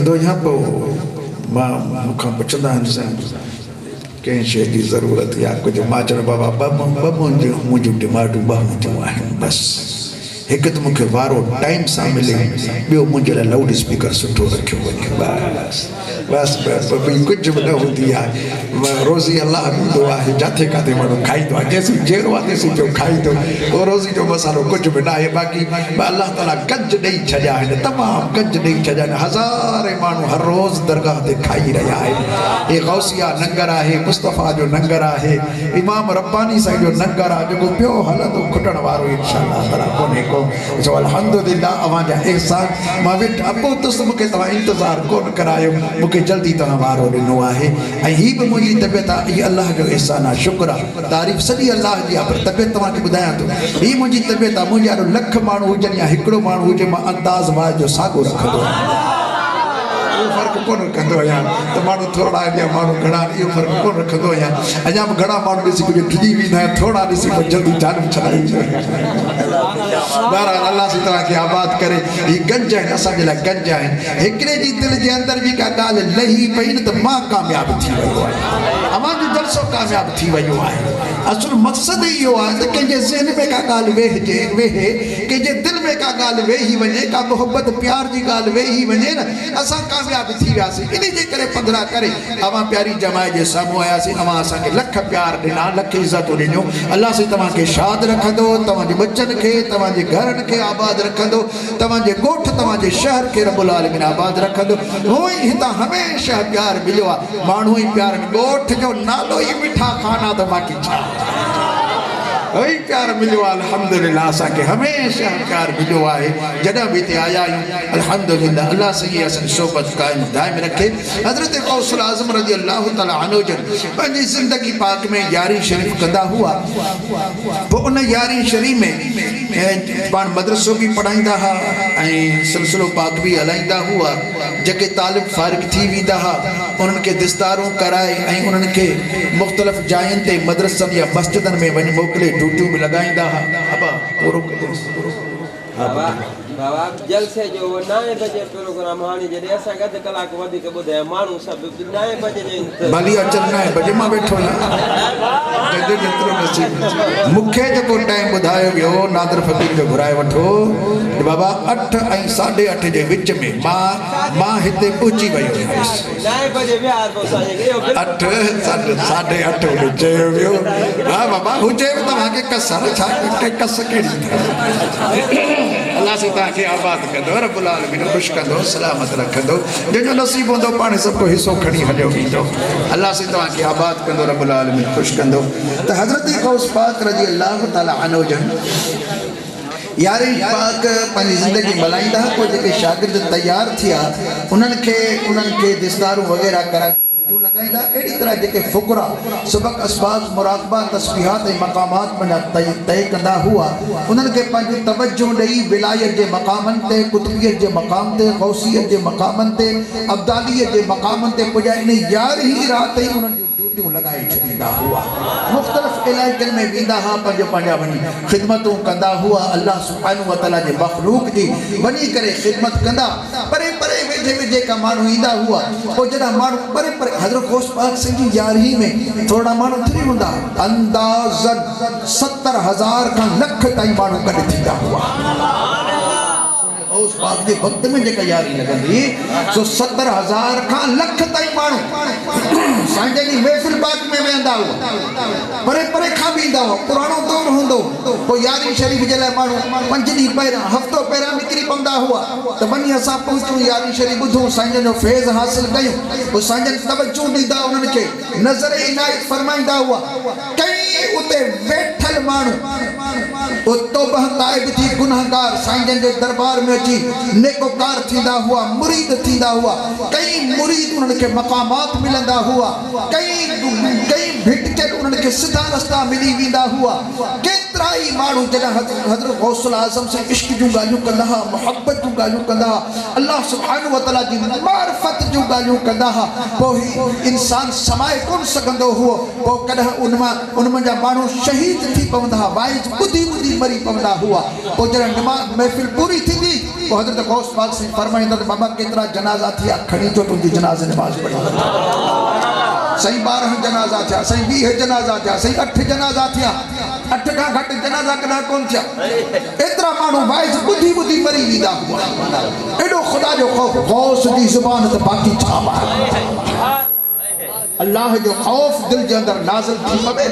वेंदो या पोइ मां मूंखां पुछंदा आहिनि कंहिं शइ जी ज़रूरत या कुझु मां चवंदो बाबा ॿ मुंहिंजूं डिमांडूं ॿ मुंहिंजूं आहिनि बसि हिकु त मूंखे वारो टाइम सां मिले ॿियो मुंहिंजे लाइ लाउड स्पीकर सुठो रखियो वञे बसि ॿी कुझु बि न हूंदी आहे रोज़ी अलाह ॾींदो आहे जिथे किथे माण्हू खाईंदो आहे जेसीं जहिड़ो आहे तेसीं जो खाईंदो उहो रोज़ी जो मसालो कुझु बि न आहे बाक़ी अलाह ताला गंज ॾेई छॾिया आहिनि तमामु गंज ॾेई छॾिया आहिनि हज़ारे माण्हू हर रोज़ दरगाह ते खाई रहिया आहिनि हे गौसिया नंगर आहे मुस्तफ़ा जो नंगर आहे इमाम रब्बानी साईं जो नंगर आहे जेको पियो हलंदो खुटण वारो इंशाअल्लाह ताला कोन्हे को जो अल्हम्दुलिल्लाह अवांजा एहसान मां वेठ अबो तुस मूंखे तव्हां इंतज़ारु कोन करायो मूंखे जल्दी तव्हां वारो ॾिनो आहे ऐं हीअ बि मुंहिंजी तबियत आहे इहा अलाह जो एहसान आहे शुक्र आहे तारीफ़ सॼी अलाह जी आहे पर तबियत तव्हांखे ॿुधायां थो हीअ मुंहिंजी तबियत आहे मुंहिंजा लख माण्हू हुजनि या हिकिड़ो माण्हू हुजे मां अंदाज़ वाज जो साॻियो रखंदो आहियां फ़र्क़ु कोन रखंदो आहियां त माण्हू थोरा आहिनि या माण्हू घणा इहो फ़र्क़ु कोन रखंदो आहियां अञा बि घणा माण्हू ॾिसी कुझु डिॼी वेंदा आहिनि थोरा ॾिसी पोइ जल्दी जान छॾाईंदा बहरहाल अलाह सां तव्हांखे आबाद करे हीअ गंज आहिनि असांजे लाइ गंज आहिनि हिकिड़े जी दिलि जे अंदरि बि का ॻाल्हि लही पई न त मां कामयाबु थी वियो आहियां अवांजो जलसो कामयाबु थी वियो आहे असुल मक़सदु इहो आहे त कंहिंजे ज़हन में का ॻाल्हि वेहे कंहिंजे दिलि में का ॻाल्हि वेही वञे का मोहबत प्यार जी ॻाल्हि वेही वञे न असां कामयाबु थी वियासीं इन जे करे पंद्रहं करे अवां प्यारी जमाए जे साम्हूं आयासीं अवां असांखे लख प्यार ॾिना लख इज़तूं ॾिनियूं अलाह साईं तव्हांखे शाद रखंदो तव्हांजे बच्चनि खे तव्हांजे घरनि खे आबाद रखंदो तव्हांजे ॻोठ तव्हांजे शहर खे रब्बुल आलमीन आबाद रखंदो हूअं ई हितां हमेशह प्यार मिलियो आहे माण्हू ई प्यार ॻोठ जो नालो ई मिठा खाना त बाक़ी छा वही प्यार मिलियो आहे अल्हम्दुलिल्लाह असांखे हमेशह प्यार मिलियो आहे जॾहिं बि हिते आया आहियूं अल्हम्दुलिल्लाह अलाह सही असांजी सोबत क़ाइम दाइम रखे हज़रत गौसुल आज़म रज़ी अल्लाह ताला अन्हु जन पंहिंजी ज़िंदगी पाक में यारी शरीफ़ कंदा हुआ पोइ उन यारी शरीफ़ में पाण मदरसो बि पढ़ाईंदा हुआ ऐं सिलसिलो पाक बि हलाईंदा हुआ जेके तालिब फारिग थी वेंदा हुआ उन्हनि खे दिस्तारूं कराए ऐं उन्हनि खे मुख़्तलिफ़ जायुनि ते मदरसनि या मस्जिदनि में वञी मोकिले ड्यूटियूं बि लॻाईंदा हुआ अबा पूरो बाबा जलसे जो 9 बजे प्रोग्राम हाणे जॾहिं असांखे अधु कलाक वधीक ॿुधायो माण्हू सभु 9 बजे जे भली अचनि 9 बजे मां वेठो आहियां जेतिरो नसीब मूंखे जेको टाइम ॿुधायो वियो नादर फ़कीर जो घुराए वठो बाबा 8 ऐं 8:30 जे विच में मां हिते पहुची वियो हुयुसि 9 बजे विहार पोइ असांखे 8:30 चयो वियो हा बाबा हुजे तव्हांखे कसर छा कस कहिड़ी अल्लाह से तव्हांखे आबाद कंदो रब्बुल आलमीन ख़ुशि कंदो सलामत रखंदो जंहिंजो नसीब हूंदो पाण सभु को हिसो खणी हलियो वेंदो अल्लाह से तव्हांखे आबाद कंदो रब्बुल आलमीन ख़ुशि कंदो त हज़रत गौस पाक रज़ी अल्लाह ताला अन्हु जन यारी पाक पंहिंजी ज़िंदगी मल्हाईंदा पोइ जेके शागिर्द तयारु थिया उन्हनि खे दिस्तारूं वग़ैरह कराए लगाईंदा अहिड़ी तरह जेके फ़ुक़रा सबक असबाब मुराक़बा तस्बीहात ऐं मक़ामात पंहिंजा तय कंदा हुआ उन्हनि खे पंहिंजी तवज्जो ॾेई विलायत जे मक़ामनि ते कुतुबियत जे मक़ाम ते ग़ौसियत जे मक़ामनि ते अब्दालियत जे मक़ामनि ते पुॼाए इन यारहीं राति ई उन्हनि ड्यूटियूं लॻाए छॾींदा हुआ मुख़्तलिफ़ इलाइक़नि में वेंदा हुआ पंहिंजा वञी ख़िदमतूं कंदा हुआ अल्लाह सुब्हानहू व तआला जे मख़लूक़ जी वञी करे ख़िदमत कंदा परे परे वेझे का माण्हू ईंदा हुआ पोइ जॾहिं माण्हू परे परे हज़रत गौस पाक सिंह जी यारहीं में थोरा माण्हू थी हूंदा अंदाज़न 70,000 खां लख ताईं माण्हू गॾु थींदा हुआ गौस पाक जे वक़्त में जेका यारी लॻंदी सो 70,000 खां लख ताईं माण्हू साईं जी महफ़िल पाक में वेंदा हुआ परे परे खां बि ईंदा हुआ पुराणो दौर हूंदो पोइ यारी शरीफ़ जे लाइ माण्हू 5 ॾींहं पहिरियां हफ़्तो पहिरियां निकिरी पवंदा हुआ त वञी असां पहुचूं यारी शरीफ़ ॿुधूं साईं जो फैज़ हासिल कयूं पोइ साईं जन तवज्जो ॾींदा उन्हनि खे नज़र इनायत फरमाईंदा हुआ कई उते वेठल माण्हू तौबह ताइब थी गुनाहगार साईं जन जे दरबार में अची नेकोकार थींदा हुआ मुरीद थींदा हुआ कई मुरीद उन्हनि खे मक़ामात मिलंदा हुआ कई भिटकियल उन्हनि खे सिधा रस्ता मिली वेंदा हुआ केतिरा ई माण्हू जॾहिं हज़रत गौसुल आज़म से इश्क जूं ॻाल्हियूं कंदा हुआ, मोहब्बत जूं ॻाल्हियूं कंदा हुआ, अल्लाह सुब्हानहु व तआला जी मारिफत जूं ॻाल्हियूं कंदा हुआ, पोइ ही इंसान समाए कोन सघंदो हुओ। पोइ कॾहिं उनमां जा माण्हू शहीद थी पवंदा हुआ, वाइज ॿुधी ॿुधी मरी पवंदा हुआ। पोइ जॾहिं नमाज़ महफ़िल पूरी थींदी पोइ हज़रत गौस पाक साईं फरमाईंदा त बाबा केतिरा जनाज़ा थिया, खणी अचो तुंहिंजी जनाज़े नमाज़ पढ़ी। सही 12 जनाज़ा थिया, सही 20 जनाज़ा थिया, सही 8 जनाज़ा थिया, 8 खां घटि जनाज़ा कॾहिं कोन थिया। एतिरा माण्हू वाइज ॿुधी ॿुधी मरी वेंदा हुआ। एॾो ख़ुदा जो ख़ौफ़, गौस जी ज़ुबान ते बाक़ी छा आहे। अल्लाह जो ख़ौफ़ दिल जे अंदर नाज़िल थी पवे,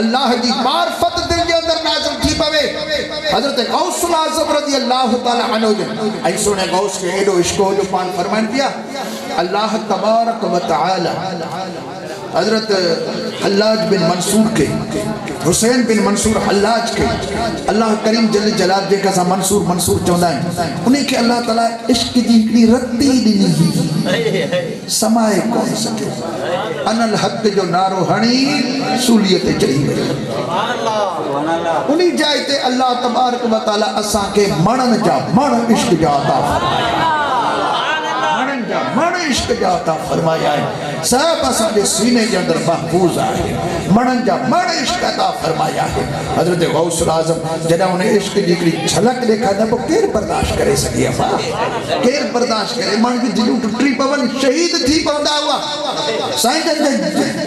अल्लाह जी मारिफत दिल जे अंदर नाज़िल थी पवे। हज़रत गौसुल आज़म रज़ी अल्लाह तआला अन्हु ऐं सुने गौस खे एॾो इश्क हो जो पान फरमाइनि पिया अल्लाह तबारक व तआला हज़रत हल्लाज बिन मंसूर के, हुसैन बिन मंसूर हल्लाज के अल्लाह करीम जल जलाल जेका सा मंसूर चवंदा आहिनि, उन्हीं खे अल्लाह ताला इश्क जी हिकिड़ी रत्ती ॾिनी हुई, समाए कोन सघे। अनल हक़ जो नारो हणी सूलीअ ते चढ़ी वई। उन्हीं जाइ ते अल्लाह तबारक व तआला असांखे मणनि जा मण इश्क जा अता मण इश्क जा अता फरमाया है। सब असांजे सीने जे अंदर महफूज़ आहे, मणनि जा मण इश्क अता फरमाया है। हज़रत गौसुल आज़म जॾहिं उन इश्क जी हिकिड़ी झलक ॾेखारींदा पोइ केरु बर्दाश्त करे सघे, केरु बर्दाश्त करे। माण्हू जी दिलियूं टुटी पवनि, शहीद थी पवंदा हुआ, साईं जन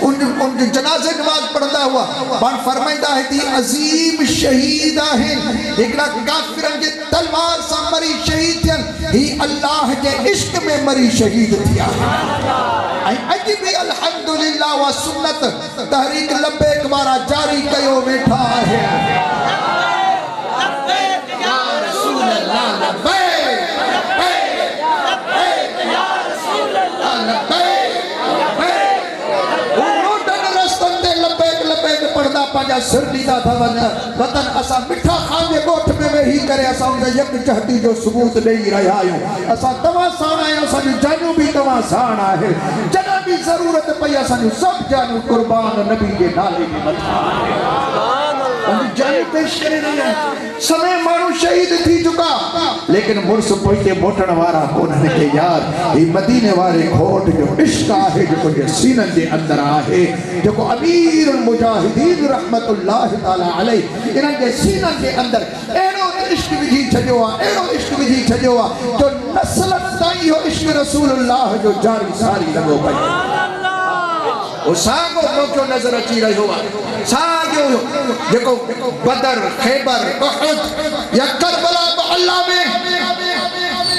उनजे जनाज़े नमाज़ पढ़ंदा हुआ। पाण फरमाईंदा है कि अज़ीम शहीद आहिनि, हिकिड़ा काफ़िरनि जे तलवार सां मरी शहीद थियनि, ही अल्लाह जे इश्क में मरी शहीद थिया। अॼु बि अल्हम्दुलिल्लाह व सुन्नत तहरीक लब्बैक वारा जारी कयो वेठा आहे। या रसूल अल्लाह लब्बैक लब्बैक या रसूल अल्लाह लब्बैक लब्बैक। रोडन रस्तन ते लब्बैक लब्बैक पढ़दा पंहिंजा सिर ॾींदा था वञनि। वतन असां मिठा खान जे ॻोठ में वेही करे असां उन यकजहती जो सबूत ॾेई रहिया आहियूं। असां तव्हां साण आहियूं, असांजूं जानूं बि तव्हां साण आहे। जॾहिं बि ज़रूरत पई असांजूं सभु जानूं कुर्बान नबी जे नाले में मथां जानूं पेश करे रहिया आहिनि। समय माण्हू शहीद थी चुका, लेकिन मुर्स पोइते मोटण वारा कोन्हनि के यार। ही मदीने वारे घोट जो इश्क आहे जेको जे सीननि जे अंदर आहे, जेको अमीरुल मुजाहिदीन रहमतुल्लाह ताला अलैह इन्हनि जे सीननि जे अंदर अहिड़ो इश्क विझी छॾियो आहे, अहिड़ो इश्क विझी छॾियो आहे जो नस्लनि ताईं इहो इश्क रसूलुल्लाह जो जारी सारी लॻो पए। वो साॻियो मौक़ो नज़र अची रहियो आहे, साॻियो जेको बदर, खैबर, उहद या करबला अल्लाह में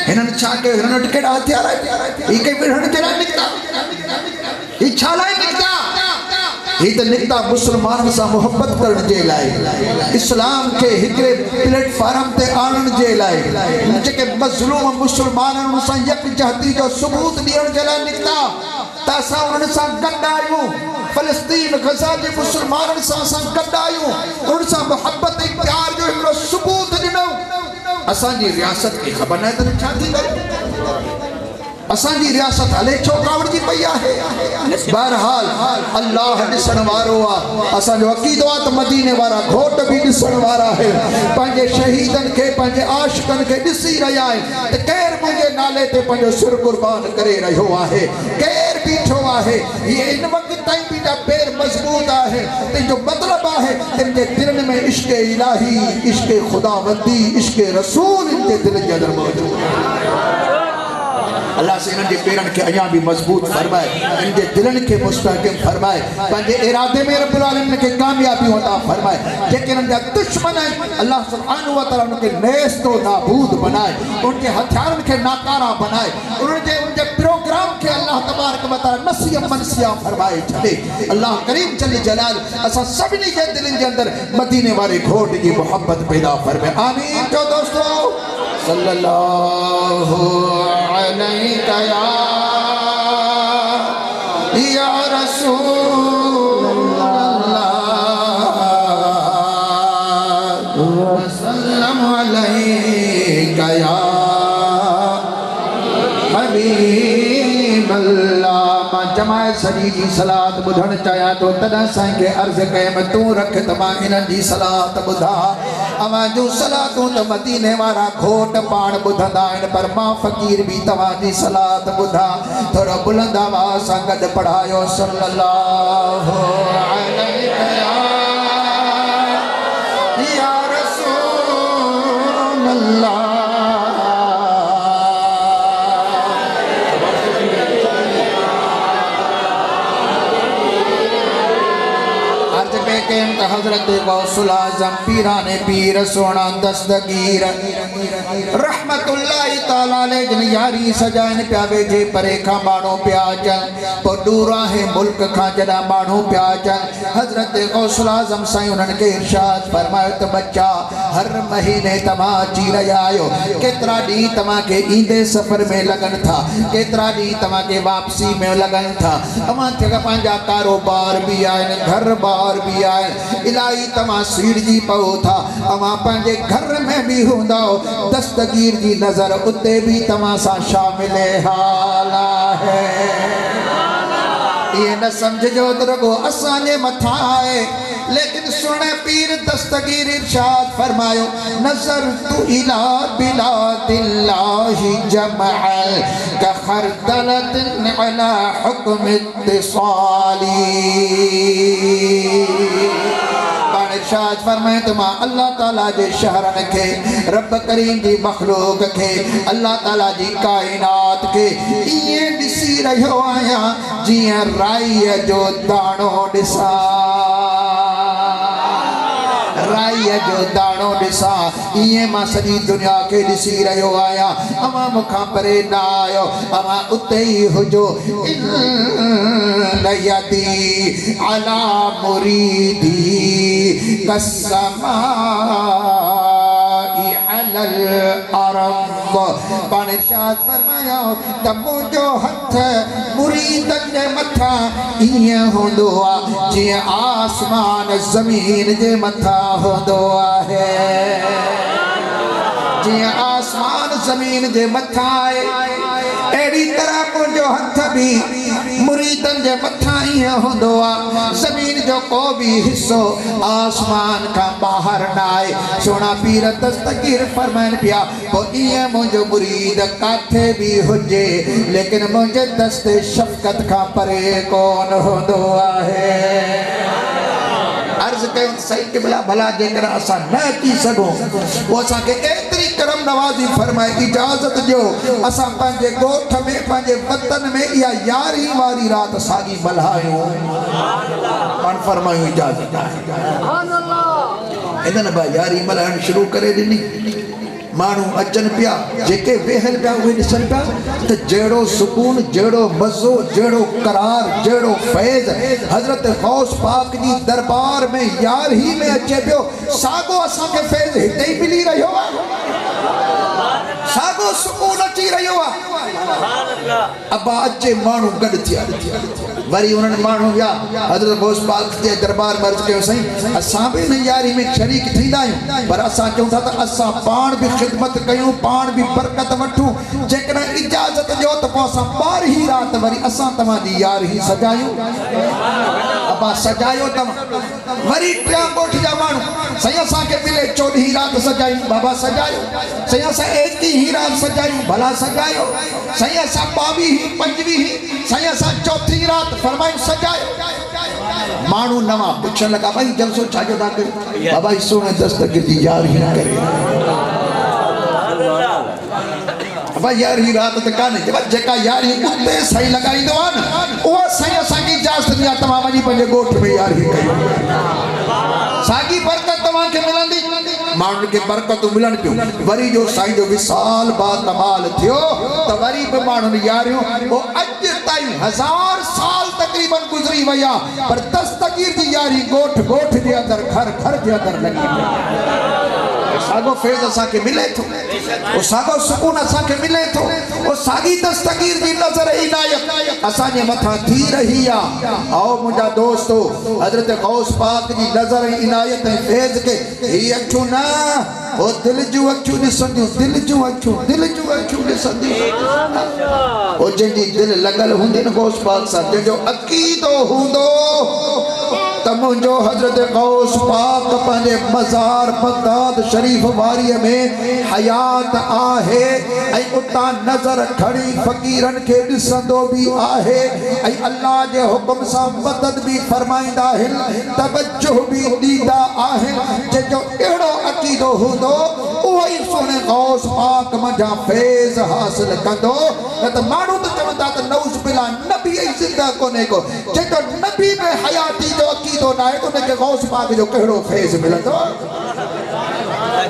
हिननि छा कयो। हिननि वटि कहिड़ा हथियार आहिनि, ही कई विढ़ण जे लाइ निकिता, ही छा लाइ निकिता? ही त निकिता मुस्लमाननि सां मोहब्बत करण जे लाइ, इस्लाम खे हिकिड़े प्लेटफॉर्म ते आणण जे लाइ, जेके मज़लूम मुस्लमाननि सां यकजहती जो सबूत ॾियण जे लाइ निकिता। त असां उन्हनि सां गॾु आहियूं, फ़लस्तीन गज़ा जे मुस्लमाननि सां असां गॾु आहियूं, उन्हनि सां मोहब्बत ऐं प्यार जो हिकिड़ो सबूत ॾिनो। असांजी रियासत खे ख़बर नाहे त छा थी करे, असांजी रियासत हले छो कावड़जी पई आहे। बहरहाल अल्लाह ॾिसण वारो आहे, असांजो अक़ीदो आहे त मदीने वारा घोट बि ॾिसण वारा आहे, पंहिंजे शहीदनि खे पंहिंजे आशिक़नि खे ॾिसी रहिया आहिनि त केरु मुंहिंजे नाले ते पंहिंजो सिर कुर्बान करे रहियो आहे, केरु बीठो आहे। हीअ इन वक़्त ताईं बि पैर मज़बूत आहे, तंहिंजो मतिलबु आहे इन जे दिलनि में इश्क इलाही, इश्क ख़ुदावंदी, इश्क रसूल इन जे दिलि जे अंदरि मौजूदु आहे। अल्लाह से इन्हनि जे पेरनि खे अञा बि मज़बूत फरमाए, इन जे दिलनि खे मुस्तहकम फरमाए, पंहिंजे इरादे में रब्बुल आलमीन खे कामयाबियूं अता फरमाए। जेके इन्हनि जा दुश्मन आहिनि अल्लाह सुब्हानहु व तआला उनखे नेस्तो नाबूद बनाए, उनके हथियारनि खे नाकारा बनाए, उनजे प्रोग्राम खे अल्लाह तबारक व तआला नसिया मनसिया फरमाए छॾे। अल्लाह करीम जल जलाल असां सभिनी जे दिलनि जे अंदर मदीने वारे घोट जी मोहब्बत पैदा फरमाए। आमीन। जो दोस्तों सल्लल्लाहु अलैका या रसूल अल्लाह वसल्लम अलैका या हबीब अल्लाह मां जमाए सॼी जी सलात ॿुधण चाहियां थो तॾहिं साईं खे अर्ज़ कयमि तूं रख त मां इन्हनि जी सलात ॿुधा अवां जूं सलातूं त मदीने वारा खोट पाण ॿुधंदा आहिनि पर मां फ़क़ीर बि तव्हांजी सलात ॿुधा थोरो बुलंद आवाज़ सां गॾु पढ़ायो सल्लल्लाहु अलैहि या रसूल अल्लाह हजरत गौसुल आज़म पीराने पीर सोना दस्तगीर रहमतुल्लाहि तआला अलैहि जिन यारी सजाइन पिया वेझे परे खां माण्हू पिया अचनि पोइ दूर आहे मुल्क खां जॾहिं माण्हू पिया अचनि हजरत गौसुल आज़म साईं उन्हनि खे इरशाद फरमायो त बच्चा हर महीने तव्हां अची रहिया आहियो केतिरा ॾींहं तव्हांखे ईंदे सफ़र में लॻनि था केतिरा ॾींहं तव्हांखे वापसी में लॻनि था तव्हां खे पंहिंजा कारोबार बि आहिनि घर बार बि आहिनि इलाही तव्हां सीड़जी पओ था तव्हां पंहिंजे घर में भी हूंदा दस्तगीर जी नज़र उते भी तव्हां सां शामिल हाल है ये न समझो त रुगो असांजे मथां आहे लेकिन सुने पीर दस्तगीर इरशाद फरमायो नजर तू इला बिलादिल्लाहि जमअल का खरदलतिन अला हुक्म इत्तिसाली इरशाद फरमाए तो मां अल्लाह ताला जे शहरन के रब करीम जी मखलूक के अल्लाह ताला जी कायनात के ये दिसी रहियो आया जिया राई जो दाणो दिसा राई जो दाणो दिसा ये मां सॼी दुनिया के दिसी रहियो आया अमा मुखा परे ना आयो अमा उते ही हुजो यदी अला मुरीदी कसमाई अलल अरब पाण इरशाद फरमाया त मुंहिंजो हथ मुरीदन जे मथां ईअं हूंदो आहे जीअं आसमान ज़मीन जे मथां हूंदो आहे जीअं आसमान ज़मीन जे मथां आहे अहिड़ी तरह मुंहिंजो हथ भी मुरीदन जे मथां ईअं हूंदो आहे ज़मीन जो को भी हिस्सो आसमान खां ॿाहिरि न आहे सोना पीर दस्तगीर फरमाइनि पिया पोइ ईअं मुंहिंजो मुरीद काथे भी हुजे लेकिन मुंहिंजे दस्ते शफ़क़त खां परे कोन हूंदो आहे अर्ज़ कयूं सही क़िबला भला जेकर असां न अची सघूं पोइ असांखे एतिरी करम नवाज़ी फरमाए इजाज़त ॾियो असां पंहिंजे ॻोठ में पंहिंजे वतन में इहा यारी वारी राति साॻी मल्हायूं पाण फरमायूं इजाज़त इन्हनि बि यारी मल्हाइण शुरू करे ॾिनी माण्हू अचनि पिया जेके वेहल पिया उहे ॾिसनि पिया त जहिड़ो सुकून जहिड़ो मज़ो जहिड़ो करार जहिड़ो फैज़ हज़रत गौस पाक जी दरबार में यारही में अचे पियो साॻो असांखे फैज़ हिते ई मिली रहियो आहे साॻो सुकून अची रहियो आहे अबा अचे माण्हू गॾु थिया वरी उन्हनि माण्हू विया हज़रत गौस पाक जे दरबार में अर्ज़ कयो साईं असां बि हिन यारी में शरीक थींदा आहियूं पर असां चऊं था त असां पाण बि ख़िदमत कयूं पाण बि बरकत वठूं जेकॾहिं इजाज़त ॾियो त पोइ असां ॿारहीं राति वरी असां तव्हांजी यारहीं सजायूं अबा सजायो तव्हां वरी टियां ॻोठ जा माण्हू साईं असांखे मिले 14हीं राति सजायूं बाबा सजायो साईं असां 21हीं राति सजायूं भला सजायो साईं असां 22हीं 25हीं साईं असां 4हीं राति फरमायूं सजायो माण्हू नवां पुछण लॻा भाई जलसो छाजो था कयो बाबा सोने दस्तगीर जी यारहीं करे भाई यारहीं राति त कान्हे जेका यारहीं उते सही लॻाईंदो आहे न उहा साईं असांखे इजाज़त ॾिया तव्हां वञी पंहिंजे ॻोठ में यारहीं कयो साॻी बरकत तव्हांखे मिलंदी माण्हुनि खे बरकतूं मिलनि पियूं वरी जो साईं जो विसाल बातमाल थियो त वरी बि माण्हुनि यारियूं पोइ अॼु ताईं 1000 साल तक़रीबन गुज़री विया पर दस्तगीर जी यारी ॻोठ ॻोठ जे अंदरि घर घर जे अंदरि लॻी सागो फैज़ असा के मिले थो, वो सागो सुकून असा के मिले थो, वो सागी दस्तगीर जी नजर इनायत असा ने मथा थी रही आ। आओ मुझा दोस्तों, हजरत गौस पाक जी नजर इनायत फैज़ के ही अखियों ना, वो दिल जो अखियों ॾिसंदियूं, दिल जो अखियों ॾिसंदियूं, वो जंहिंजी दिल लॻल हूंदी न गौस पाक सां, जंहिंजो अक़ीदो हूंदो त मुंहिंजो हज़रत गौस पाक पंहिंजे मज़ार बगदाद शरीफ वारीअ में हयात आहे ऐं उतां नज़र खणी फ़क़ीरनि खे ॾिसंदो बि आहे ऐं अल्लाह जे हुकुम सां मदद बि फरमाईंदा आहिनि, तवज्जो बि ॾींदा आहिनि। जंहिंजो अहिड़ो अक़ीदो हूंदो उहो ई सोने गौस पाक मंझां फैज़ हासिल कंदो। न त माण्हू त चवंदा त नऊज़ बिल्लाह नबी ऐं ज़िंदा कोन्हे को, जेको नबी में हयाती जो अक़ीदो न आहे त उनखे गौस पाक जो कहिड़ो फैज़ मिलंदो।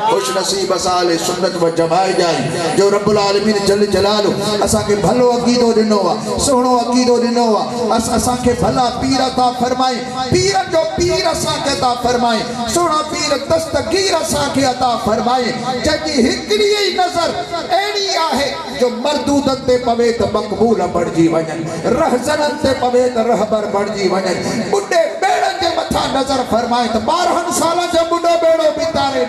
खुश नसीब असाले सुन्नत व जमाए जाए जो रब्बुल आलमीन जल जलालु असांखे भलो अक़ीदो ॾिनो आहे, सुहिणो अक़ीदो ॾिनो आहे। असांखे भला पीर अता फरमाए, पीरनि जो पीर असांखे अता फरमाए, सुहिणा पीर दस्तगीर असांखे अता फरमाए, जंहिंजी हिकिड़ी ई नज़र अहिड़ी आहे जो मरदूदनि ते पवे त मक़बूल बणिजी वञनि, रहज़ननि ते पवे त रहबर बणिजी वञनि, ॿुढे ॿेड़नि जे मथां नज़र फरमाए त 12 सालनि जो ॿुढो ॿेड़ो बि तारे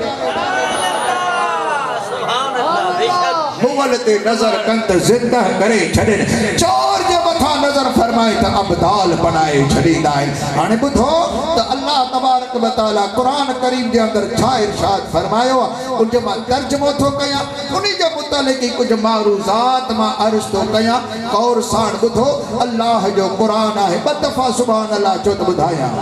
मुगल ते नजर कंत जिंदा करे छॾे, चोर जे मथां नजर फरमाए त अबदाल बनाए छॾींदा आहिनि। हाणे ॿुधो त अल्लाह तबारक व तआला क़ुरान करीम जे अंदरि छा इरशाद फरमायो आहे, उनजो मां तर्जुमो थो कयां, उन जे मुतालिक़ कुझु मारूज़ात मां अर्ज़ थो कयां, गौर सां ॿुधो। अल्लाह जो क़ुरान आहे, ॿ दफ़ा सुभान अल्लाह चो त ॿुधायां।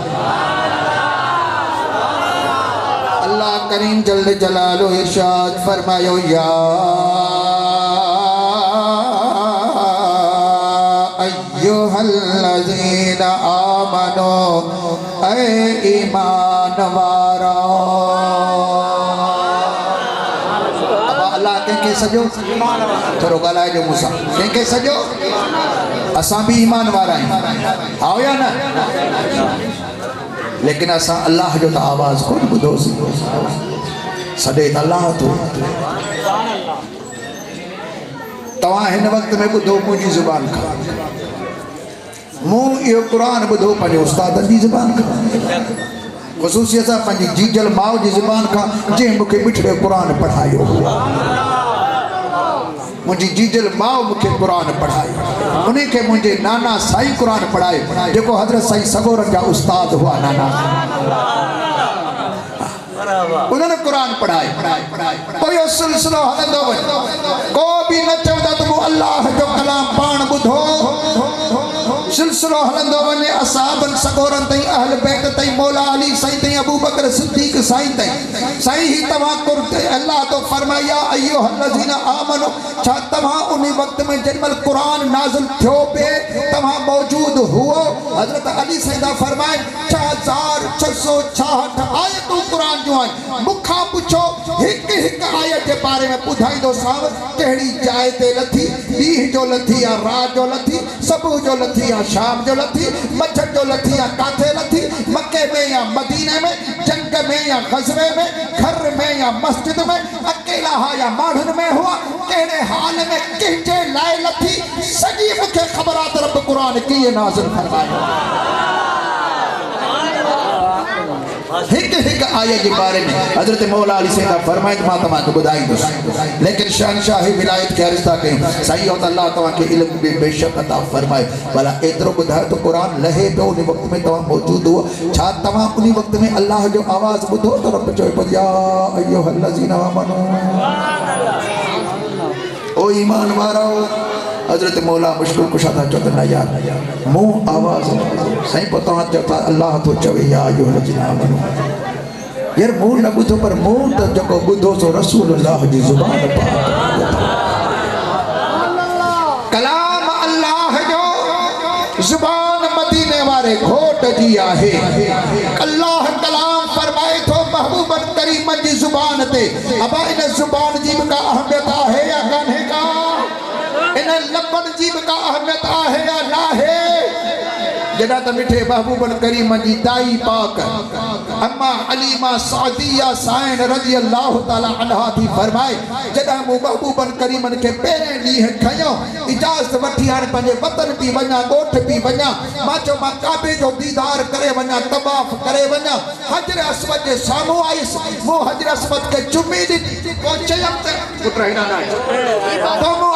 अल्लाह करीम जल्ल जलालो इरशाद फरमायो, या अय्युहल्लज़ीना आमनो, ऐ ईमान वारो। अल्लाह कंहिंखे सॼो थोरो ॻाल्हाए जो मूंसां, कंहिंखे सॼो असां बि ईमान वारा आहियूं, हा या न? लेकिन असां अल्लाह जो त आवाज़ कोन ॿुधोसीं, सॾे त अल्लाह तो। तव्हां हिन वक़्त में ॿुधो मुंहिंजी ज़ुबान खां, मूं इहो क़ुरान ॿुधो पंहिंजे उस्तादनि जी ज़ुबान खां, ख़ुसूसियत सां पंहिंजी जीजल माउ जी ज़ुबान खां, जंहिं मूंखे मिठड़े क़ुरान पढ़ायो। मुझी जीजल माओ मुखे कुरान पढ़ाई, उन्हें के मुझे नाना साईं कुरान पढ़ाए, जेको हजरत साईं सगोरन जा उस्ताद हुआ नाना, उन्होंने कुरान पढ़ाए। कोई सिलसिलो हलंदो वञे, को भी न चवंदा त मूं अल्लाह जो कलाम पाण ॿुधो, सिलसिलो हलंदो वञे असहाबन सगोरन ताईं, अहल बैत ताईं, मौला अली साईं ताईं, अबू बकर सिद्दीक साईं ताईं। साईं ही तव्हां अल्लाह तो फरमाया अय्युहल्लज़ीना आमनो, छा तव्हां उन वक्त में जंहिंमहिल कुरान नाज़िल थियो पे तव्हां मौजूद हुओ? हजरत अली साईं दा फरमाए 6666 आयतूं कुरान जो आहिनि। मूंखां पुछो हिक हिक आयत जे बारे में ॿुधाईंदो साहब, कहिड़ी जाइ ते लथी, ॾींहं जो लथी या रात जो लथी, सुबुह जो लथी या शाम जो लथी, मंझंदि जो लथी या काथे लथी, मके में या मदीने में, जंग में या ग़ज़वे में, घर में या मस्जिद में, अकेला हा या माण्हुनि में हुआ, कहिड़े हाल में कंहिंजे लाइ लथी, सॼी मूंखे ख़बर आहे त रब क़ुरान कीअं नाज़िल फरमायो। हिक हिक आयत के बारे में हजरत मौला अली साईं दा फरमाइश मां तव्हांखे ॿुधाईंदुसि, लेकिन शहनशाह विलायत खे अर्ज़ था कयूं, साईं हो त अल्लाह तव्हांखे इल्म बि बेशक अता फरमाए, भला एतिरो ॿुधायो त क़ुरान लहे पियो, उन वक़्त में तव्हां मौजूद हुओ, छा तव्हां उन वक़्त में अल्लाह जो आवाज़ ॿुधो त रब चयो या अय्युहल्लज़ीना आमनू, ओ ईमान वारो। हजरत मौला मुश्किल कुशा था चवंदा न यार मूं आवाज़ साईं पोइ तव्हां चओ था अल्लाह थो चवे या अय्युहल्लज़ीना आमनू, यार मूं न ॿुधो, पर मूं त जेको ॿुधो सो रसूलुल्लाह जी ज़ुबान कलाम अल्लाह जो, ज़ुबान मदीने वारे घोट जी आहे। अल्लाह कलाम फरमाए थो महबूबन करीमन जी ज़ुबान ते, अबा इन ज़ुबान जी भी का अहमियत आहे या कान्हे का, इन लफ़्ज़ जी भी का अहमियत आहे या ना है? जड़ा त मिठे महबूबन करीम जी दाई पाक अम्मा अलीमा सादिया साइन रजी अल्लाह ताला अन्हा थी फरमाए जड़ा मु महबूबन करीमन के पहिरें ॾींहुं खयो इजाज़त वठी हाणे पंहिंजे वतन पई वञा ॻोठ पई वञा मां चयो मां काबे जो दीदार करे वञा तवाफ़ करे वञा हजर अस्वद जे साम्हूं आयुसि मूं हजर अस्वद खे चुमी ॾिनी पोइ चयमि त पुट हेॾां न पोइ मूं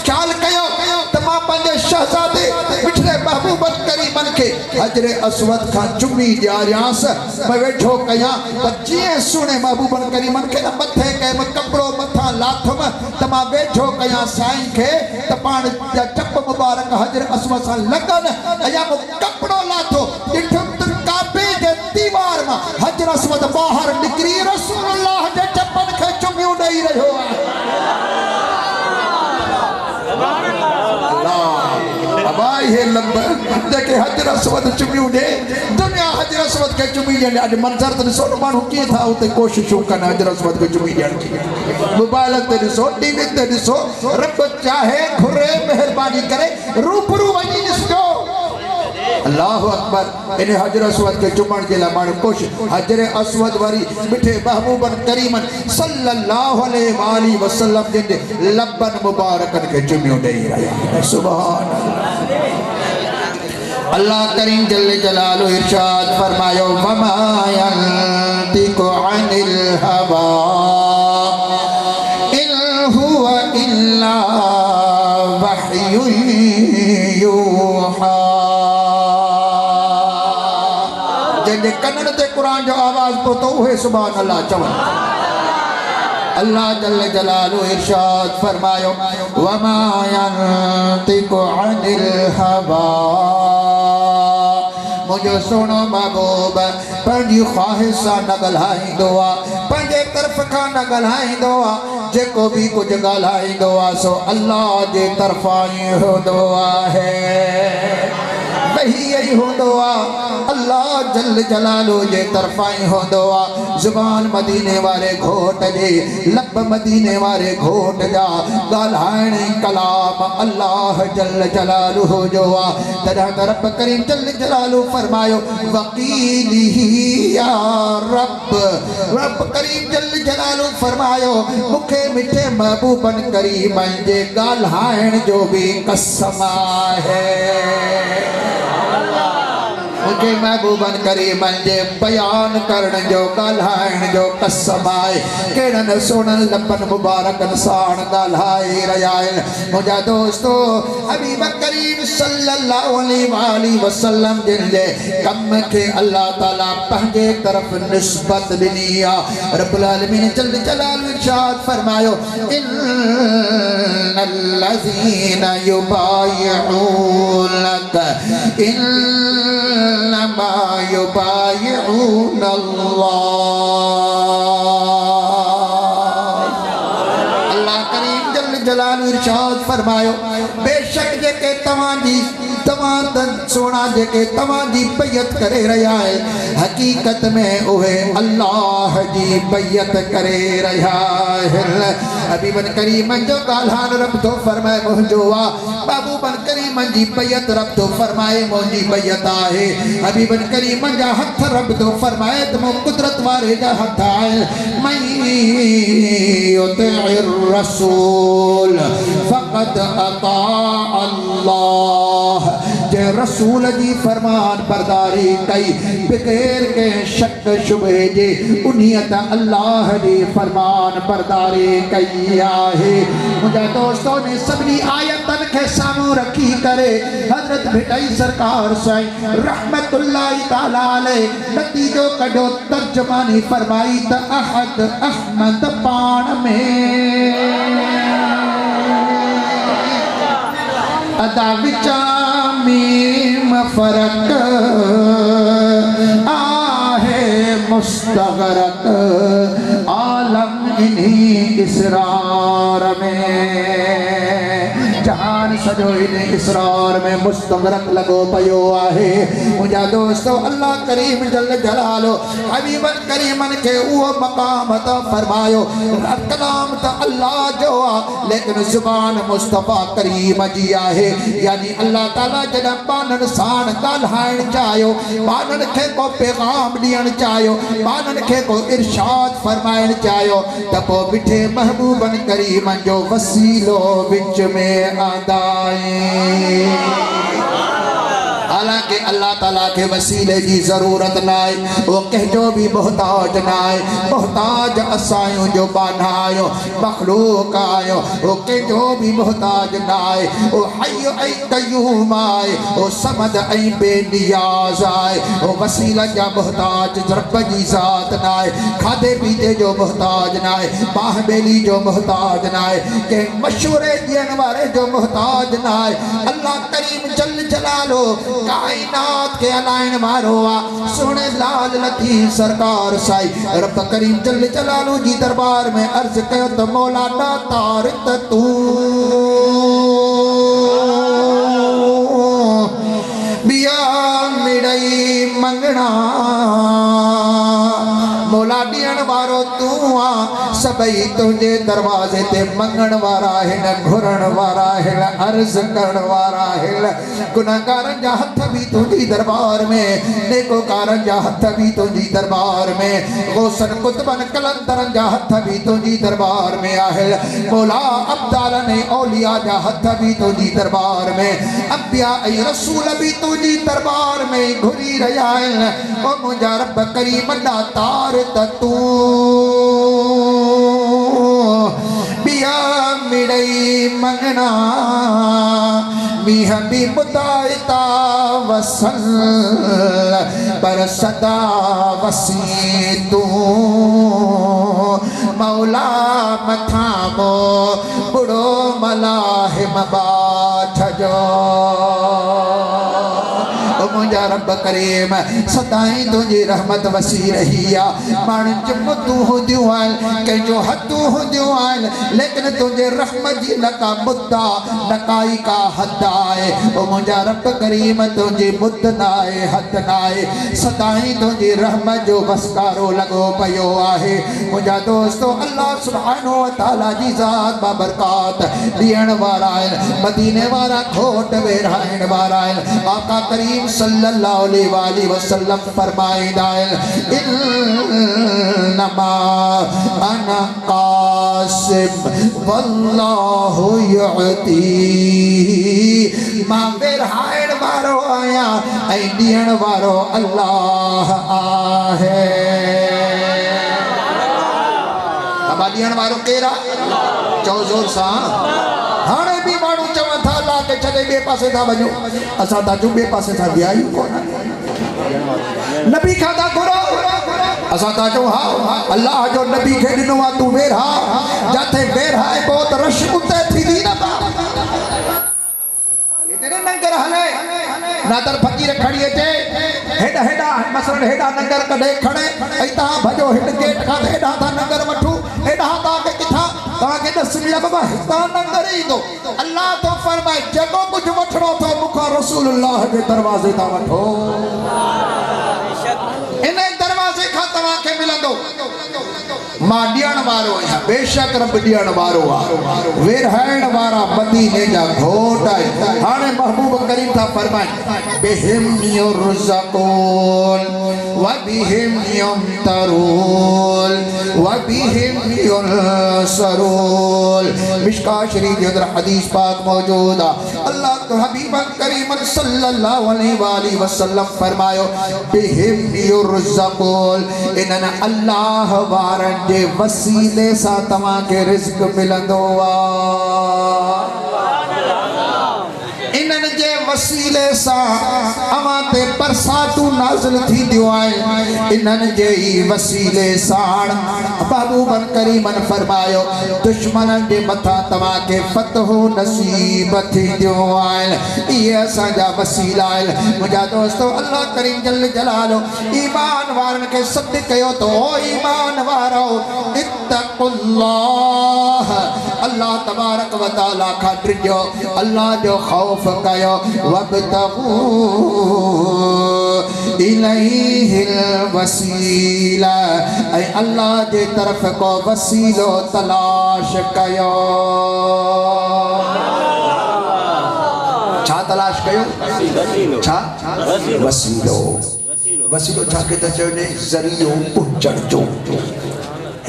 ख़्यालु कयो त मां पंहिंजे शहज़ादे मिठड़े महबूबन करीमन खे हजर अस्वद खां चुमी ॾियारियांसि मां वेठो कयां त जीअं सुहिणे महबूबन करीमन खे न मथे कंहिं कपिड़ो मथां लाथुमि त मां वेठो कयां साईं खे त पाण जा चप मुबारक हजर अस्वद सां लॻनि ऐं मूं कपिड़ो लाथो ॾिठुमि त काबे जे दीवार मां हजर अस्वद ॿाहिरि निकिरी रसूलुल्लाह जे चपनि खे चुमियूं ॾेई रहियो आहे अबाई हे लंब जेके हजर अस्वद चुमियूं ॾे दुनिया हजर अस्वद खे चुमी ॾियनि अॼु मंज़र त ॾिसो न माण्हू कीअं था उते कोशिशूं कनि हजर अस्वद खे चुमी ॾियण जी मोबाइल ते ॾिसो टीवी ते ॾिसो रब चाहे घुरे महिरबानी करे रूबरू वञी ॾिसजो अल्लाह अकबर इन हजर अस्वद के चुमण के लिए माण्हू कोशिश हजर अस्वद वरी मिठे महबूबन करीमन सल्लल्लाहु अलैहि वसल्लम जिन लबन मुबारकन के चुमियो ॾेई रहिया सुभान अल्लाह करीम जल्ले जलालु इरशाद फरमायो वमा यंतिकु अनिल हवा इन हुवा इल्ला वहयुन यूहा जे कन्नड़ ते कुरान जो आवाज पहुतो उहे सुभान अल्लाह चवन अल्लाह जल्ले जलालु इरशाद फरमायो वमा यंतिकु अनिल हवा मुझो सोनो महबूब पंहिंजी ख्वाहिश सां न ॻाल्हाईंदो आहे पंहिंजे तरफ़ खां न ॻाल्हाईंदो आहे जेको बि कुझु ॻाल्हाईंदो आहे सो अल्लाह जे तरफ़ां ई हूंदो आहे वही यही होंदो अल्लाह जल जलालो जे तरफा ही होंदो जुबान मदीने वाले घोट जे लब मदीने वाले घोट जा गालाण कलाम अल्लाह जल जलालो हो जो तदा रब करीम जल जलालो फरमायो वकीलिही या रब रब करीम जल जलालो फरमायो मुखे मिठे महबूबन करीम जे गालाण जो भी कसम है मुझे महबूबन करीम जे बयान करण जो गाल्हाइण जो कसम आहे केड़न सोनन लबन मुबारकन साण गाल्हाए रहिया आहिनि मुंहिंजा दोस्तो हबीब करीम सल्लल्लाहु अलैहि वसल्लम जिन जे कम खे अल्लाह ताला पंहिंजे तरफ़ निस्बत ॾिनी आहे रब्बुल आलमीन जल जलालु इरशाद फरमायो इन्नल्लज़ीना युबायिऊनक इन्नमा युबायिऊन अल्लाह करीम जल जलालु इरशाद फरमायो बेशक जेके तव्हांजी सोना जेके तव्हांजी बैयत करे रहिया आहे हकीकत में उहे अल्लाह जी बैयत करे रहिया आहिनि हबीबन करीम जो गाल्हान रब तो फरमाए मुंहिंजो महबूबन करीम जी बैयत रब तो फरमाए मुंहिंजी बैयत आहे हबीबन करीम जा हथ रब तो फरमाए त मो कुदरत वारे जा हथ आहे मई युतिइर रसूल फक़द अता अल्लाह जे रसूल जी फरमान बरदारी कई बगैर के शक शुबे जे उन्हीत अल्लाह जी फरमान बरदारी कई आहे मुझे दोस्तों ने सभी आयतन के सामू रखी करे हजरत भिटाई सरकार साईं रहमतुल्लाह ताला अलैह नतीजो कढो तर्जमानी फरमाई त अहद अहमद पाण में अदा विचा मीम फरक आहे मुस्तगरक आलम इन्हीं इसरार में जहान सजो इन इसरार में मुस्तगरक लगो पयो आहे मुझा दोस्तों अल्लाह करीम जल जलालो हबीबन करीमन के वो मकाम अता फरमायो कलाम तो अल्लाह जो लेकिन जुबान मुस्तफा करीम जी आहे यानी अल्लाह ताला जॾहिं पाननि साण ॻाल्हाइण चाहियो पाननि खे को पैगाम ॾियण चाहियो पाननि खे को इरशाद फरमाइण चाहियो त पोइ मिठे महबूबन करीमन जो वसीलो विच में आंदाए हालांकि अल्लाह ताला के वसीले की जरूरत नाए वो कहजो भी मोहताज नाए मोहताज असायो जो बानायो मखलूक आयो वो कहजो भी मोहताज नाए वो हय्य ऐ कय्यूम आए वो समद ऐ बेनियाज आए वो वसीला जा मोहताज रब जी जात नाए खादे पीते जो मोहताज नाए बाहबेली जो मोहताज नाए के मशवरे दियण वाले जो मोहताज नाए अल्लाह करीम जल जलालो कायनात के अलाइन मारोआ सोने लाल लतीफ सरकार साई रब करीम जल जलालू जी दरबार में अर्ज कयो तो मौला ना तारित तू बिया मिड़ई मंगना मौला ॾियण वारो तूं आ सभई तुंहिंजे दरवाज़े ते मंगण वारा हिन घुरण वारा हिन अर्ज़ करण वारा हिन गुनाहगारनि जा हथ भी तुंहिंजी दरबार में नेकोकारनि जा हथ भी तुंहिंजी दरबार में गौसन कुतबन कलंदरनि जा हथ भी तुंहिंजी दरबार में आहे मौला अब्दालन ऐं औलिया जा हथ भी तुंहिंजी दरबार में अंबिया ऐं रसूल भी तुंहिंजी दरबार में घुरी रहिया आहिनि ओ मुंहिंजा रब करीम दातार तू बिया मिड़ई मंगना मीह भी मुदायता वसल पर सदा वसी तू मौला मथामो बुढ़ो मलाहिम बाठ जो मुझा रब करीम सदाई तुझी रहमत वसी रही आ माण्हुनि जो मुद्दू हूंदियूं आहिनि कंहिंजो हथूं हूंदियूं आहिनि लेकिन तुंहिंजे रहमत जी न का मुद्दा न काई का हद आहे ओ मुंहिंजा रब करीम तुंहिंजी मुद न आहे हद न आहे सदाई तुंहिंजी रहमत जो वसकारो लॻो पियो आहे मुंहिंजा दोस्तो अल्लाह सुब्हानो व तआला जी ज़ात बाबरकात ॾियण वारा आहिनि मदीने वारा खोट वेराइण वारा आहिनि आका करीम सल्लल्लाहु अलैहि वसल्लम फरमाईंदा आहिनि इन्नमा अना कासिम वल्लाहु युअती मां विरहाइण वारो आहियां ऐं ॾियण वारो अल्लाह आहे अब ॾियण वारो केरु आहे चओ जोर सां हाणे बि माण्हू चवनि था अल्लाह खे छॾे ॿिए पासे था वञो असां था ॿिए पासे था विया आहियूं कोन नबी खां था घुरो असां था चऊं हा अल्लाह जो नबी खे ॾिनो आहे तूं वेरहा जिथे वेरहाए पोइ त रश उते थींदी न तेरे नंगर हले नादर फकीर खड़ी अचे हेडा हेडा मसलन हेडा नंगर कढे खड़े ऐं तव्हां भॼो हिन गेट खां हेडा था नंगर वठूं हेडा तव्हांखे किथां तव्हांखे दस मिलिया बाबा हितां नंगर ईंदो अल्लाह तो फरमाए जेको कुझु वठणो अथव मूंखां रसूलुल्लाह जे दरवाज़े तां वठो इन दरवाज़े खां तव्हांखे मिलंदो मां ॾियण वारो आहियां बेशक रब ॾियण वारो आहे वेरहाइण वारा मदीने जा घोट आहिनि हाणे महबूब करीम था फरमाइनि बिहिम युरज़क़ून व बिहिम युमतरून व बिहिम युनसरून मिशका शरीफ के अंदर हदीस पाक मौजूद है अल्लाह के हबीब करीम सल्लल्लाहु अलैहि वसल्लम फरमायो बिहिम युरज़क़ून इन्हनि अल्लाह वारनि जे वसीले सां तव्हांखे रिज़्क़ मिलंदो आहे इन्हनि जे वसीले सां अवां ते बरसातूं नाज़िल थींदियूं आहिनि इन्हनि जे ई वसीले सां महबूबन करीमन फरमायो दुश्मननि जे मथां तव्हांखे फतहो नसीब थींदियूं आहिनि इहे असांजा वसीला आहिनि मुंहिंजा दोस्तो अल्लाह करीम जल जलालो ईमान वारनि खे सॾु कयो त ओ ईमान वारो इत्तक़ुल्लाह अल्लाह तबारक व तआला का ड्रिजो अल्लाह जो खौफ कयो वबतगू इलैहिल वसीला ऐ अल्लाह जे तरफ को वसीलो तलाश कयो छा तलाश कयो छा वसीलो वसीलो छा के त चवने ज़रियो पुचण जो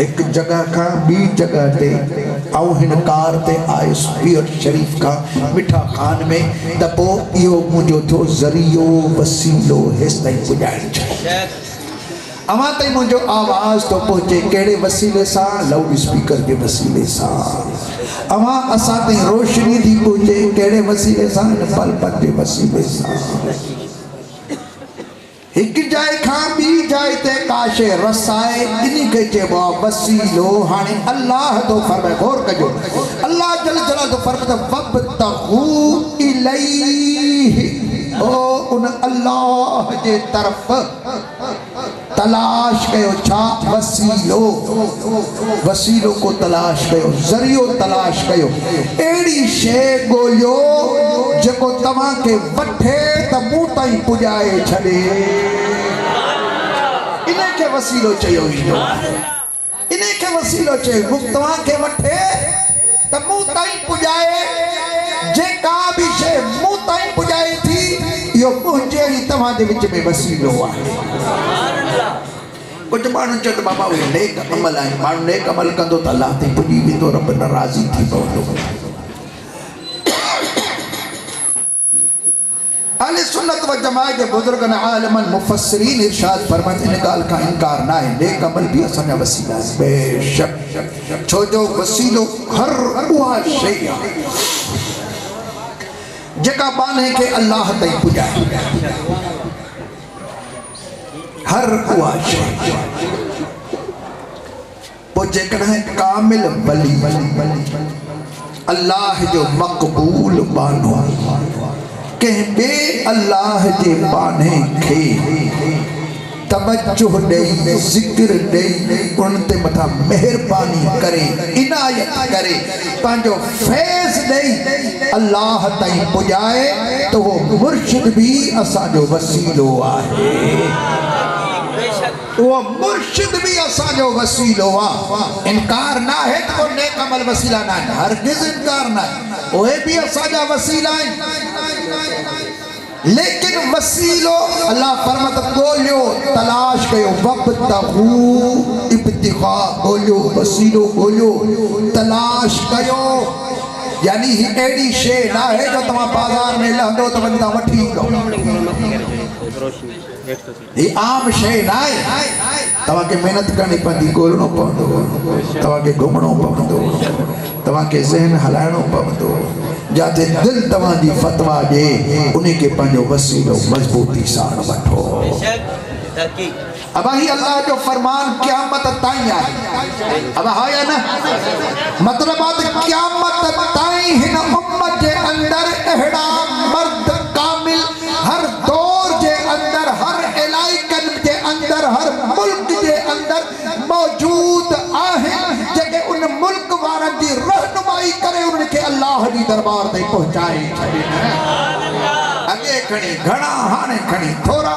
एक जगह का बी जगह ते आउ हिन कार ते आयुस पियर शरीफ का मिठा खान में त पो इहो मुंहिंजो थो ज़रियो वसीलो हेस ताईं पुॼाइण जो अमा ताईं मुंहिंजो आवाज़ तो पहुचे कहिड़े वसीले सां लाउड स्पीकर के वसीले सां अमा असां ताईं रोशनी थी पहुचे कहिड़े वसीले सां बल्ब जे वसीले सां एक जाए खां बी जाए ते काशे रसाए इन्हीं के चेबो वसीलो हाने अल्लाह तो फरमाए गौर कजो अल्लाह जल जला तो फरमाए वबतगू इलैहि ओ उन अल्लाह जे तरफ तलाश कयो छा वसीलो वसीलो को तलाश कयो ज़रियो तलाश कयो एड़ी शे गोलियो जेको तव्हां के वठे त मूं ताईं पुॼाए छॾे इन के वसीलो चयो ईंदो इन के वसीलो चयो तव्हां के वठे त मूं ताईं पुॼाए जेका भी शे मूं ताईं पुॼाए थी इहो मुंहिंजे ई तव्हां जे विच में वसीलो आहे कुछ माण्हू चवनि त बाबा उहे नेक अमल आहिनि माण्हू नेक अमल कंदो त अल्लाह ते पुॼी वेंदो रब नाराज़ी थी पवंदो अहले सुन्नत व जमाअत के बुजुर्गन आलिमन मुफस्सिरीन इरशाद फरमाते इन ॻाल्हि का इनकार ना है नेक अमल भी असांजा वसीला है बेशक छो जो वसीलो हर उहा शइ आहे जेका बाने के अल्लाह ताईं पुॼाए हर उहा शइ पोइ जेकॾहिं कामिल वली अल्लाह जो मक़बूल बानो के बे अल्लाह जे बाने खे तवज्जो ॾेई ज़िक्र ॾेई उन ते मथां मेहरबानी करे इनायत करे पंहिंजो फैज़ ॾेई अल्लाह ताईं पुॼाए त उहो मुर्शिद भी असांजो वसीलो आहे वो मुर्शिद भी असांजो वसीलो आहे इनकार ना है तो नेक अमल वसीला ना है हरगिज़ इनकार ना है ओए भी असांजा वसीला आहिनि लेकिन वसीलो अल्लाह फरमात गोलियो तलाश कयो वबतगू इब्तिगा गोलियो वसीलो गोलियो तलाश कयो यानी ही एड़ी शे ना है जो तव्हां बाज़ार में लहंदो त वञी तव्हां वठी ईंदो ही आम शे ना है तव्हां खे महिनत करणी पवंदी ॻोल्हणो पवंदो तव्हां खे घुमणो पवंदो तव्हां खे ज़हन हलाइणो पवंदो जाते दिल तव्हां जी फतवा ॾे उन खे पंहिंजो वसीलो मज़बूती सां वठो अब ही अल्लाह जो फरमान क़यामत ताईं आहे अब है ना मतलब क़यामत ताईं हिन उम्मत जे अंदर अहिड़ा मर्द कामिल हर दौर जे अंदर हर इलाइक़न जे अंदर हर मुल्क जे अंदर मौजूद आहिनि जेके उन मुल्क वारनि जी रहनुमाई करे उनखे अल्लाह जी दरबार ताईं पहुचाए अॻे खणी घणा हाणे खणी थोरा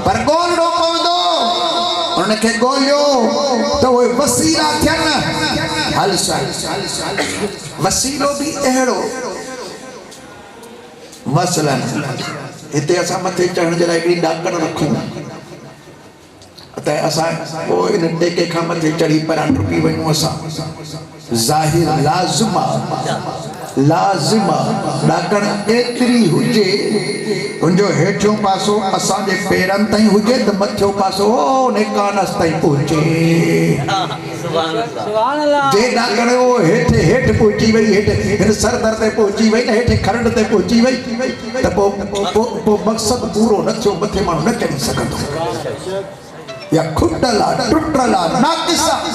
पर ॻोल्हणो पवंदो उनखे ॻोल्हियो त उहे वसीला थियनि हल वसीलो भी अहिड़ो मसलन हिते असां मथे चढ़ण जे लाइ हिकिड़ी ॾाकण रखूं त असां पोइ इन टेके खां मथे चढ़ी परियां डुकी वञूं असां ज़ाहिर लाज़िमा ॾाकण एतिरी हुजे उनजो हेठियों पासो असांजे पेरनि ताईं हुजे त मथियों पासो नेकानस ताईं पहुचे जे ॾाकण हेठि पहुची वई हेठि हिन सरदर ते पहुची वई न हेठि खरड़ ते पहुची वई त पोइ मक़सदु पूरो न थियो मथे माण्हू न चढ़ी सघंदो या खुटल आहे टुटल आहे नाक़िस आहे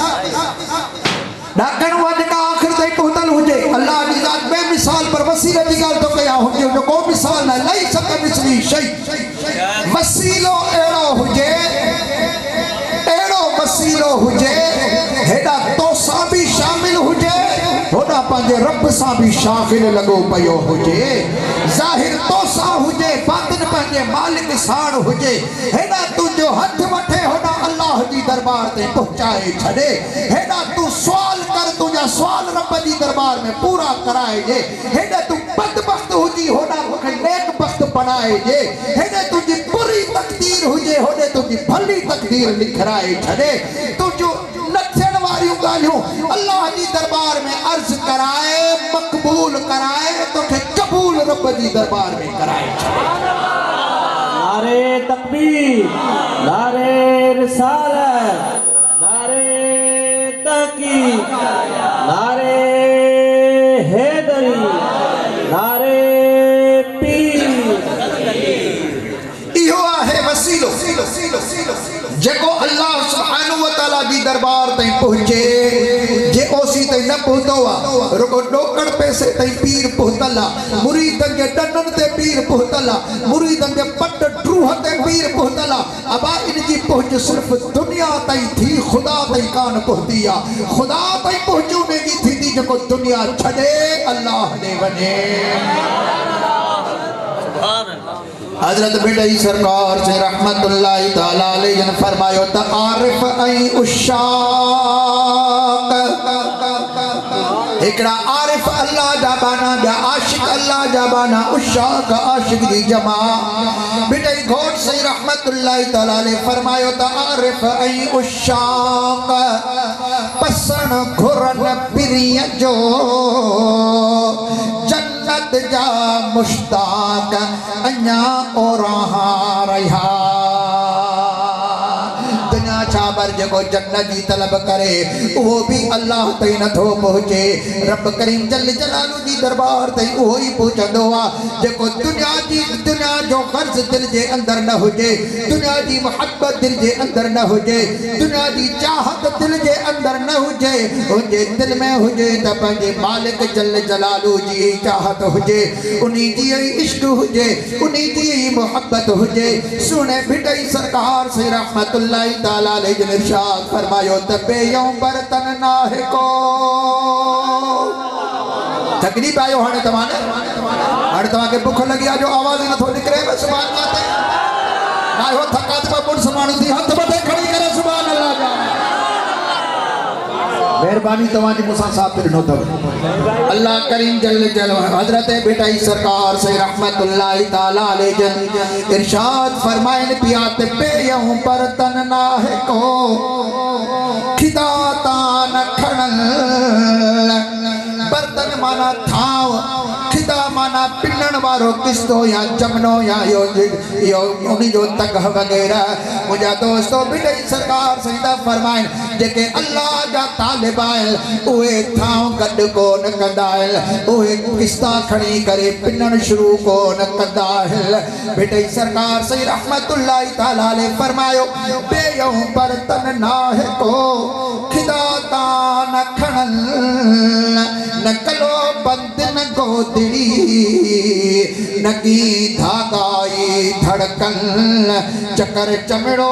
ॾाकण उहा जेका आख़िर ताईं पहुतल हुजे अल्लाह जी ज़ात बेमिसाल पर वसीले जी ॻाल्हि थो कयां हुजे जो को मिसाल न लही सघे मिसली शइ वसीलो अहिड़ो वसीलो हुजे हेॾा तोसा बि शामिल हुजे पंहिंजे रब सां बि शागिल लॻो पियो हुजे ज़ाहिर तो सां हुजे बातिन पंहिंजे मालिक साण हुजे हेॾा तुंहिंजो हथ वठे होॾा अल्लाह जी दरबार ते पहुचाए छॾे हेॾा तूं सुवाल कर तुंहिंजा सुवाल रब जी दरबार में पूरा कराइजे हेॾे तूं बदबख्त हुजी होॾा मूंखे नेकबख्त बणाइजे हेॾे तुंहिंजी बुरी तक़दीर हुजे होॾे तुंहिंजी भली तक़दीर लिखराए छॾे तुंहिंजो न थियण वारियूं ॻाल्हियूं अल्लाह जी दरबार में अर्ज़ कराए मक़बूल कराए तोखे क़बूल रब जी दरबार में कराए छॾे। नारे तकबीर, नारे रिसालत, नारे तहकीक, नारे हैदरी, नारे पीर। इहो आहे वसीलो जेको अल्लाह सुब्हानहू व तआला जी दरबार ताईं पहुचे जे ओसी ताईं न पहुतो आहे रुगो ॾोकड़ पैसे ताईं पीर पहुतल आहे मुरीदनि जे ॾंडनि ते पीर पहुतल आहे मुरीदनि जे पट ड्रूह ते पीर पहुतल आहे अबा इन जी पहुच सिर्फ़ दुनिया ताईं थी ख़ुदा ताईं कान पहुती आहे ख़ुदा ताईं पहुच उनजी थींदी जेको दुनिया छॾे अल्लाह ॾे वञे। हजरत बिडई सरकार से रहमतुल्लाह ताला अलैहि ने फरमायो त आरिफ ऐं उशाक एकड़ा आरिफ अल्लाह जा बाना जा आशिक अल्लाह जा बाना उशाक आशिक जी जमा बिडई घोट से रहमतुल्लाह ताला अलैहि फरमायो त आरिफ ऐं उशाक पसण घुरन पिरिय जो जन्नत जा मुश्ताक अञा और रहा दुनिया छाबर जेको जन्नत जी तलब करे वो भी अल्लाह ताईं नथो पहुचे रब करीम जल जलालू जी दरबार ताईं उहो ई पहुचंदो आहे जेको दुनिया जो कर्ज दिल जे अंदर न हुजे दुनिया जी मोहब्बत दिल जे अंदर न हुजे दुनिया जी चाहत दिल जे अंदर न हुजे हुजे दिल में हुजे त पंहिंजे मालिक जल जलालू जी चाहत हुजे उन्ही जी इश्क हुजे उन्ही जी मोहब्बत हुजे सुने भिटई सरकार से रहमतुल्लाह ताला अलैहि ने इरशाद फरमायो त बेयों बर्तन नाहे को तकलीफ आयो हाणे तव्हां के भूख लगी आ जो आवाज न थो निकरे सुभान अल्लाह ते ना हो थकात पर पुण समानु थी हथ बटे खड़ी करे सुभान अल्लाह जा मेहरबानी तव्हां जी मुसा साहब ते ॾिनो अथव अल्लाह करीम जल जलालहू हजरत बिटाई सरकार से रहमतुल्लाह ताला अलैहि इरशाद फरमाइन पिया ते बेयूं बर्तन नाहे को खिदा तान खणल बर्तन माना थाव खिदा माना पिनण वारो किस्तो या जमनो या यो उन्हीं जो तगह वगैरह मुझा दोस्तों बिटई सरकार सईदा फरमाइन जेके अल्लाह जा तालिब आहिनि उहे थाव गॾु कोन कंदा आहिनि उहे किस्ता खणी करे पिनण शुरू कोन कंदा आहिनि बिटई सरकार सही रहमतुल्लाह ताला अलैहि फरमायो बेयूं बर्तन नाहे को खिदा तान खणल नकलो बंद न गोदड़ी नगी धागाई धड़कन चकर चमड़ो